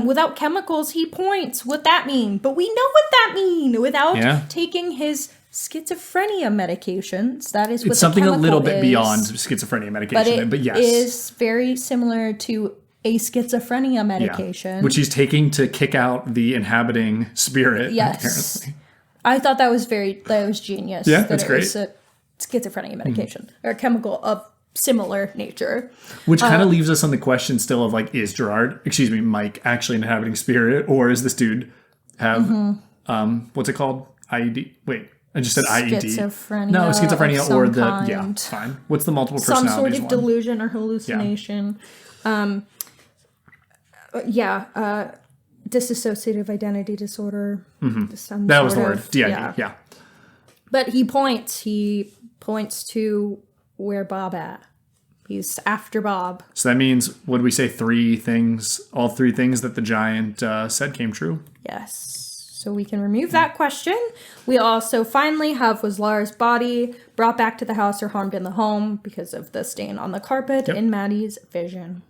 Without chemicals, he points. What that mean? But we know what that mean. Without taking his schizophrenia medications, that is what it's something a little bit beyond schizophrenia medication. But yes, it is very similar to a schizophrenia medication, which he's taking to kick out the inhabiting spirit. Yes, apparently. I thought that was genius. Yeah, that's great. It was a schizophrenia medication or a chemical of similar nature. Which kind of leaves us on the question still of like, is Mike actually an inhabiting spirit, or is this dude have what's it called? IED? Wait, I just said IED. Schizophrenia. No, schizophrenia or the kind. Yeah, fine. What's the multiple personalities some sort of one? delusion or hallucination. Dissociative identity disorder. That was the word. DID. Yeah. But he points to where Bob at. He's after Bob. So that means, would we say all three things that the giant said came true? Yes. So we can remove that question. We also finally have, was Lara's body brought back to the house or harmed in the home because of the stain on the carpet in Maddie's vision?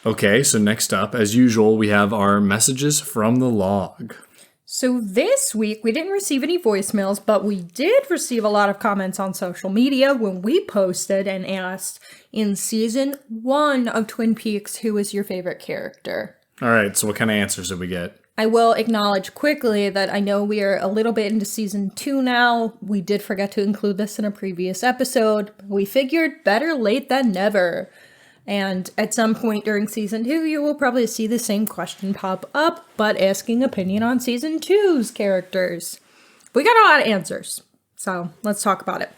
Okay, so next up, as usual, we have our messages from the log. So this week, we didn't receive any voicemails, but we did receive a lot of comments on social media when we posted and asked in season 1 of Twin Peaks, who is your favorite character? All right, so what kind of answers did we get? I will acknowledge quickly that I know we are a little bit into season 2 now. We did forget to include this in a previous episode. We figured better late than never. And at some point during season 2, you will probably see the same question pop up, but asking opinion on season 2's characters. We got a lot of answers, so let's talk about it.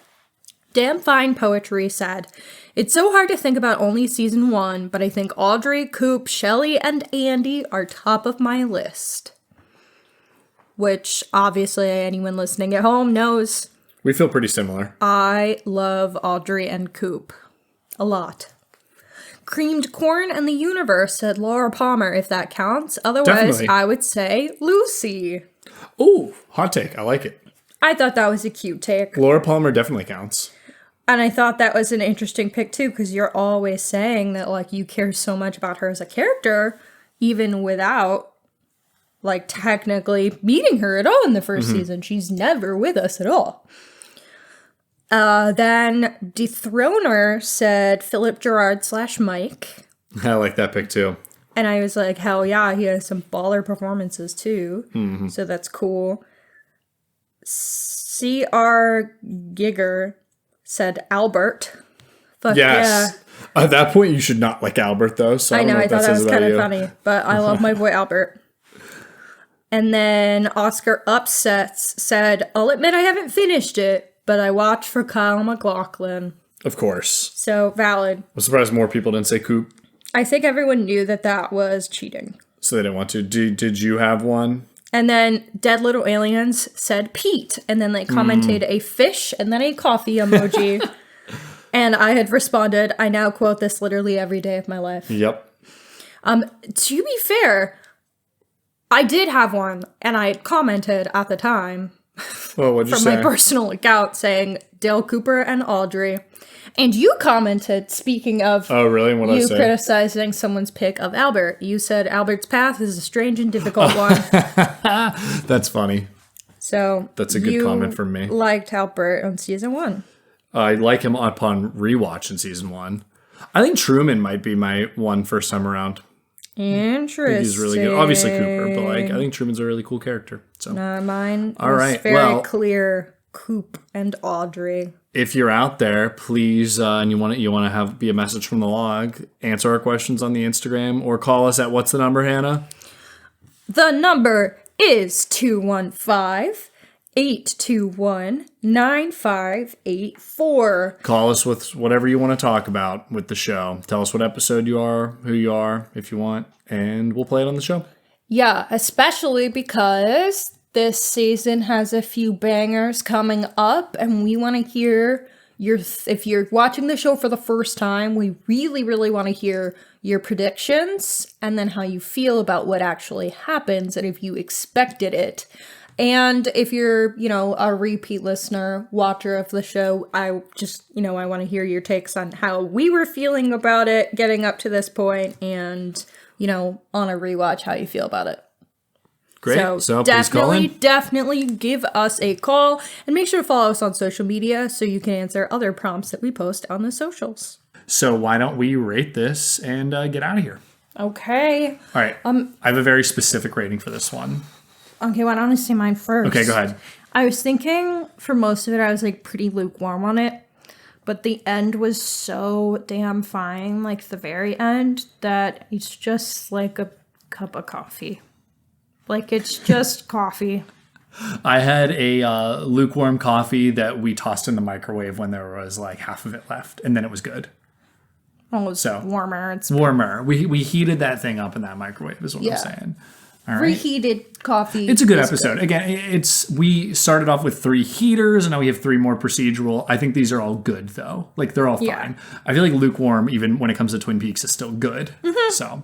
Damn Fine Poetry said, "It's so hard to think about only season 1, but I think Audrey, Coop, Shelley, and Andy are top of my list." Which, obviously, anyone listening at home knows. We feel pretty similar. I love Audrey and Coop. A lot. Creamed Corn and the Universe said Laura Palmer, if that counts. Otherwise, Definitely. I would say Lucy. Ooh, hot take. I like it. I thought that was a cute take. Laura Palmer definitely counts. And I thought that was an interesting pick, too, because you're always saying that, like, you care so much about her as a character, even without, like, technically meeting her at all in the first season. She's never with us at all. Then Dethroner said Philip Gerard / Mike. I like that pick too. And I was like, hell yeah, he has some baller performances too. So that's cool. C.R. Giger said Albert. Fuck yes. yeah. At that point, you should not like Albert though. So I know, I if thought that was kind of you. funny. But I love my boy Albert. And then Oscar Upsets said, I'll admit I haven't finished it, but I watched for Kyle MacLachlan. Of course. So, valid. I'm surprised more people didn't say Coop. I think everyone knew that that was cheating. So they didn't want to. Did you have one? And then Dead Little Aliens said Pete. And then they commented a fish and then a coffee emoji. And I had responded, I now quote this literally every day of my life. Yep. To be fair, I did have one. And I had commented at the time. Well, what'd you from say? my personal account saying Dale Cooper and Audrey. And you commented, speaking of oh, really? What'd I say? Criticizing someone's pick of Albert. You said Albert's path is a strange and difficult one. That's funny. So that's a good comment from me. Liked Albert on season 1. I like him upon rewatch in season 1. I think Truman might be my one first time around. Interesting. I think he's really good. Obviously Cooper, but like I think Truman's a really cool character. So mine all was right. very clear. Coop and Audrey. If you're out there, please, and you want to have be a message from the log, answer our questions on the Instagram or call us at what's the number, Hannah? The number is 215-821-9584. Call us with whatever you want to talk about with the show. Tell us what episode you are, who you are, if you want, and we'll play it on the show. Yeah, especially because this season has a few bangers coming up, and we want to hear if you're watching the show for the first time, we really, really want to hear your predictions and then how you feel about what actually happens and if you expected it. And if you're, a repeat listener, watcher of the show, I just, I want to hear your takes on how we were feeling about it getting up to this point and, on a rewatch, how you feel about it. Great. So definitely give us a call and make sure to follow us on social media so you can answer other prompts that we post on the socials. So why don't we rate this and get out of here? Okay. All right. I have a very specific rating for this one. Okay, why don't I say mine first? Okay, go ahead. I was thinking for most of it, I was like pretty lukewarm on it. But the end was so damn fine, like the very end, that it's just like a cup of coffee. Like, it's just coffee. I had a lukewarm coffee that we tossed in the microwave when there was like half of it left, and then it was good. Oh, it's warmer. It's warmer. We heated that thing up in that microwave is what I'm saying. All right. Reheated coffee. It's a good episode. Good. Again, we started off with 3 heaters, and now we have 3 more procedural. I think these are all good, though. Like, they're all fine. I feel like lukewarm, even when it comes to Twin Peaks, is still good. So...